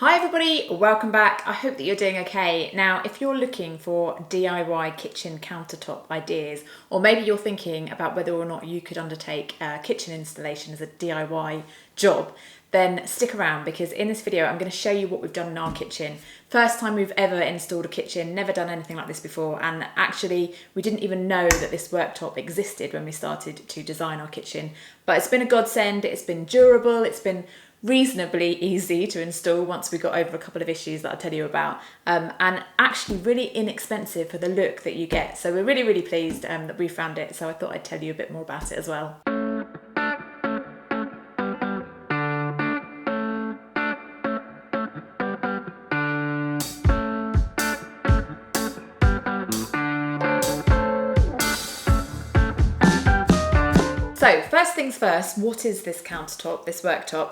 Hi everybody, welcome back. I hope that you're doing okay. Now, if you're looking for DIY kitchen countertop ideas, or maybe you're thinking about whether or not you could undertake a kitchen installation as a DIY job, then stick around because in this video I'm going to show you what we've done in our kitchen. First time we've ever installed a kitchen, never done anything like this before, and actually we didn't even know that this worktop existed when we started to design our kitchen. But it's been a godsend, it's been durable, it's been reasonably easy to install once we got over a couple of issues that I'll tell you about, and actually really inexpensive for the look that you get. So we're really pleased that we found it, so I thought I'd tell you a bit more about it as well. So first things first, what is this countertop, this worktop?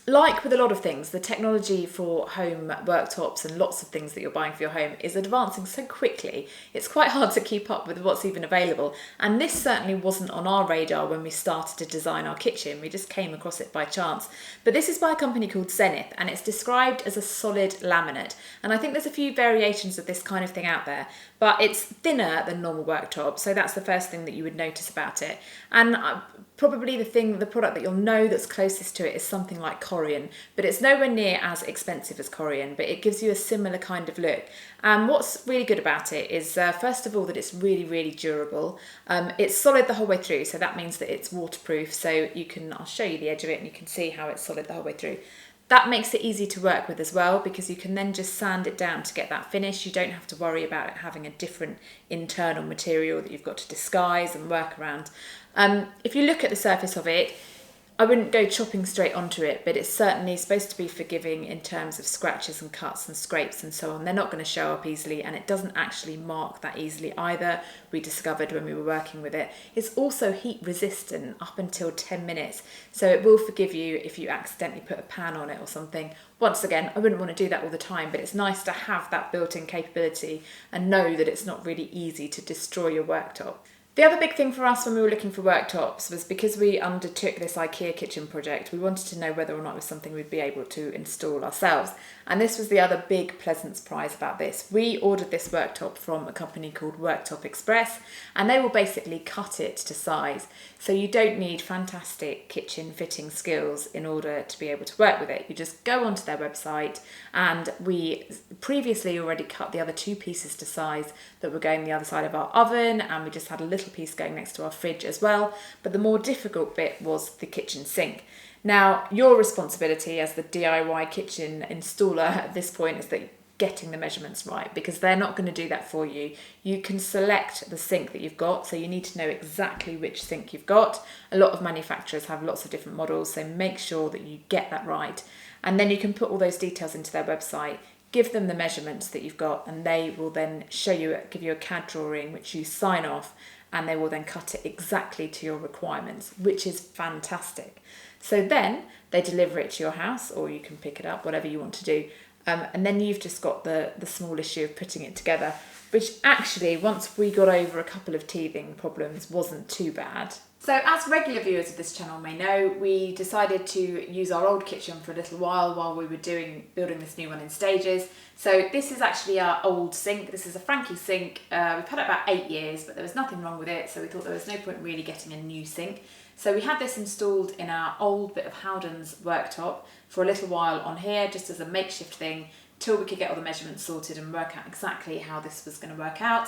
Like with a lot of things, the technology for home worktops and lots of things that you're buying for your home is advancing so quickly, it's quite hard to keep up with what's even available. And this certainly wasn't on our radar when we started to design our kitchen. We just came across it by chance. But this is by a company called Zeneth, and it's described as a solid laminate. And I think there's a few variations of this kind of thing out there, but it's thinner than normal worktop. So that's the first thing that you would notice about it. And probably the product that you'll know that's closest to it is something like Corian, but it's nowhere near as expensive as Corian, but it gives you a similar kind of look. And what's really good about it is, first of all, that it's really durable. It's solid the whole way through, so that means that it's waterproof, so I'll show you the edge of it and you can see how it's solid the whole way through. That makes it easy to work with as well, because you can then just sand it down to get that finish. You don't have to worry about it having a different internal material that you've got to disguise and work around. If you look at the surface of it, I wouldn't go chopping straight onto it, but it's certainly supposed to be forgiving in terms of scratches and cuts and scrapes and so on. They're not going to show up easily, and it doesn't actually mark that easily either, we discovered when we were working with it. It's also heat resistant up until 10 minutes, so it will forgive you if you accidentally put a pan on it or something. Once again, I wouldn't want to do that all the time, but it's nice to have that built-in capability and know that it's not really easy to destroy your worktop. The other big thing for us when we were looking for worktops was because we undertook this IKEA kitchen project, we wanted to know whether or not it was something we'd be able to install ourselves. And this was the other big pleasant surprise about this. We ordered this worktop from a company called Worktop Express, and they will basically cut it to size. So you don't need fantastic kitchen fitting skills in order to be able to work with it. You just go onto their website, and we previously already cut the other two pieces to size that were going the other side of our oven, and we just had a little piece going next to our fridge as well. But the more difficult bit was the kitchen sink. Now, your responsibility as the DIY kitchen installer at this point is that getting the measurements right, because they're not going to do that for you. You can select the sink that you've got, so you need to know exactly which sink you've got. A lot of manufacturers have lots of different models, so make sure that you get that right. And then you can put all those details into their website, give them the measurements that you've got, and they will then give you a CAD drawing which you sign off, and they will then cut it exactly to your requirements, which is fantastic. So then they deliver it to your house, or you can pick it up, whatever you want to do. And then you've just got the small issue of putting it together, which actually, once we got over a couple of teething problems, wasn't too bad. So as regular viewers of this channel may know, we decided to use our old kitchen for a little while we were building this new one in stages. So this is actually our old sink. This is a Franke sink. We've had it about 8 years, but there was nothing wrong with it, so we thought there was no point really getting a new sink. So we had this installed in our old bit of Howden's worktop for a little while on here, just as a makeshift thing, till we could get all the measurements sorted and work out exactly how this was going to work out.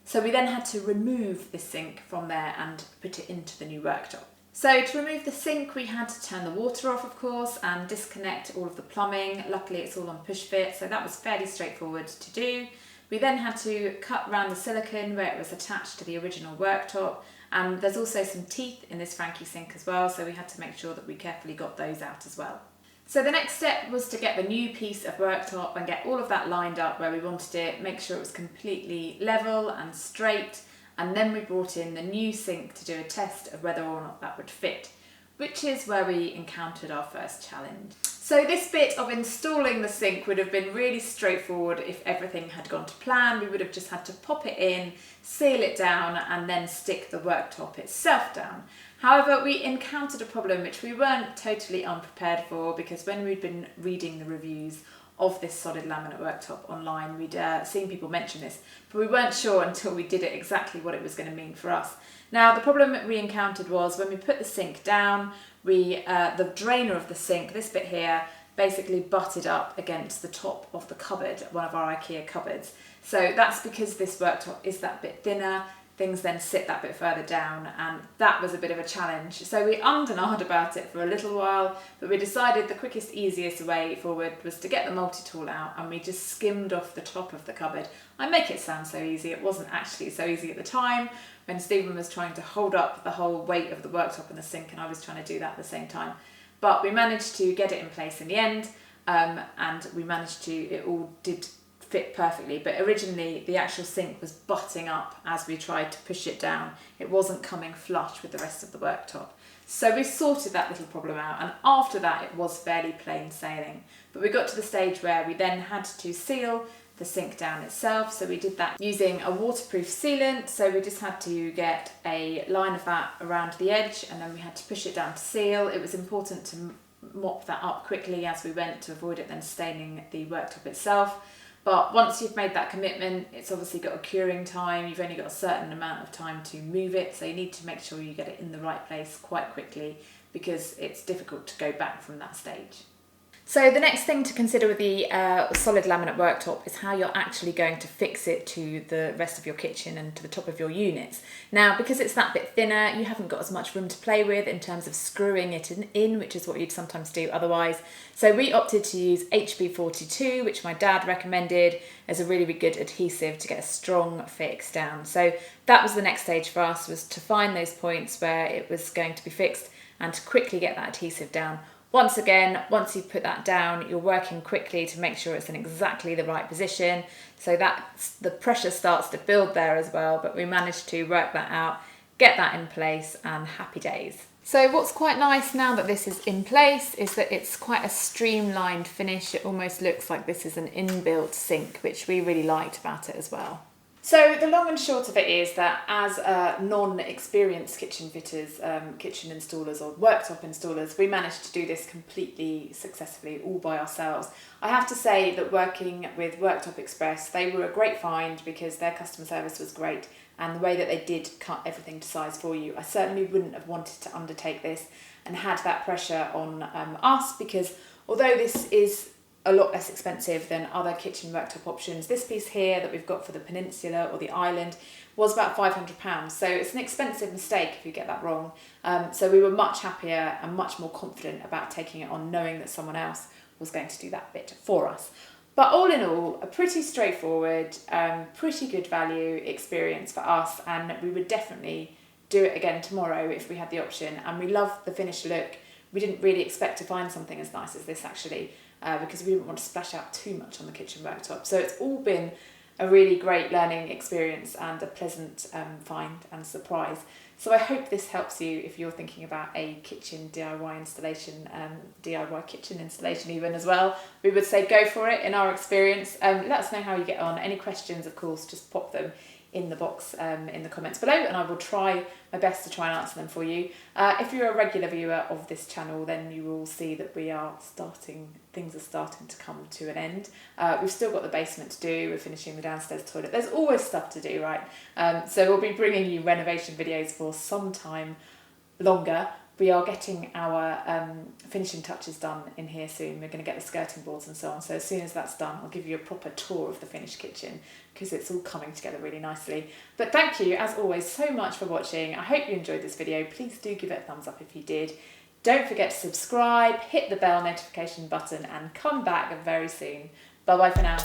So we then had to remove this sink from there and put it into the new worktop. So to remove the sink, we had to turn the water off, of course, and disconnect all of the plumbing. Luckily, it's all on push fit, so that was fairly straightforward to do. We then had to cut around the silicone where it was attached to the original worktop. And there's also some teeth in this Franke sink as well, so we had to make sure that we carefully got those out as well. So the next step was to get the new piece of worktop and get all of that lined up where we wanted it, make sure it was completely level and straight, and then we brought in the new sink to do a test of whether or not that would fit, which is where we encountered our first challenge. So this bit of installing the sink would have been really straightforward if everything had gone to plan. We would have just had to pop it in, seal it down, and then stick the worktop itself down. However, we encountered a problem which we weren't totally unprepared for, because when we'd been reading the reviews of this solid laminate worktop online, we'd seen people mention this, but we weren't sure until we did it exactly what it was going to mean for us. Now, the problem that we encountered was when we put the sink down, the drainer of the sink, this bit here, basically butted up against the top of the cupboard, one of our IKEA cupboards. So that's because this worktop is that bit thinner. Things then sit that bit further down, and that was a bit of a challenge. So we ummed and ahed about it for a little while, but we decided the quickest, easiest way forward was to get the multi-tool out, and we just skimmed off the top of the cupboard. I make it sound so easy. It wasn't actually so easy at the time when Stephen was trying to hold up the whole weight of the worktop and the sink, and I was trying to do that at the same time. But we managed to get it in place in the end, and we managed to, it all did fit perfectly, but originally the actual sink was butting up as we tried to push it down. It wasn't coming flush with the rest of the worktop. So we sorted that little problem out, and after that it was fairly plain sailing. But we got to the stage where we then had to seal the sink down itself, so we did that using a waterproof sealant. So we just had to get a line of that around the edge, and then we had to push it down to seal. It was important to mop that up quickly as we went to avoid it then staining the worktop itself. But once you've made that commitment, it's obviously got a curing time. You've only got a certain amount of time to move it, so you need to make sure you get it in the right place quite quickly, because it's difficult to go back from that stage. So the next thing to consider with the solid laminate worktop is how you're actually going to fix it to the rest of your kitchen and to the top of your units. Now, because it's that bit thinner, you haven't got as much room to play with in terms of screwing it in, which is what you'd sometimes do otherwise. So we opted to use HB42, which my dad recommended as a really, really good adhesive to get a strong fix down. So that was the next stage for us, was to find those points where it was going to be fixed and to quickly get that adhesive down. Once again, once you've put that down, you're working quickly to make sure it's in exactly the right position, so that the pressure starts to build there as well, but we managed to work that out, get that in place, and happy days. So what's quite nice now that this is in place is that it's quite a streamlined finish. It almost looks like this is an inbuilt sink, which we really liked about it as well. So the long and short of it is that as non-experienced kitchen fitters, kitchen installers or worktop installers, we managed to do this completely successfully all by ourselves. I have to say that working with Worktop Express, they were a great find because their customer service was great, and the way that they did cut everything to size for you. I certainly wouldn't have wanted to undertake this and had that pressure on us, because although this is a lot less expensive than other kitchen worktop options, this piece here that we've got for the Peninsula or the Island was about £500, so it's an expensive mistake if you get that wrong. So we were much happier and much more confident about taking it on, knowing that someone else was going to do that bit for us. But all in all, a pretty straightforward, pretty good value experience for us, and we would definitely do it again tomorrow if we had the option. And we love the finished look. We didn't really expect to find something as nice as this actually, because we didn't want to splash out too much on the kitchen worktop. So it's all been a really great learning experience and a pleasant find and surprise. So I hope this helps you if you're thinking about a kitchen DIY installation, DIY kitchen installation even as well. We would say go for it in our experience. Let us know how you get on. Any questions, of course, just pop them in the box in the comments below, and I will try my best to try and answer them for you. If you're a regular viewer of this channel, then you will see that things are starting to come to an end. We've still got the basement to do, we're finishing the downstairs toilet, there's always stuff to do, right? So we'll be bringing you renovation videos for some time longer. We are getting our finishing touches done in here soon. We're going to get the skirting boards and so on. So as soon as that's done, I'll give you a proper tour of the finished kitchen, because it's all coming together really nicely. But thank you, as always, so much for watching. I hope you enjoyed this video. Please do give it a thumbs up if you did. Don't forget to subscribe, hit the bell notification button, and come back very soon. Bye bye for now.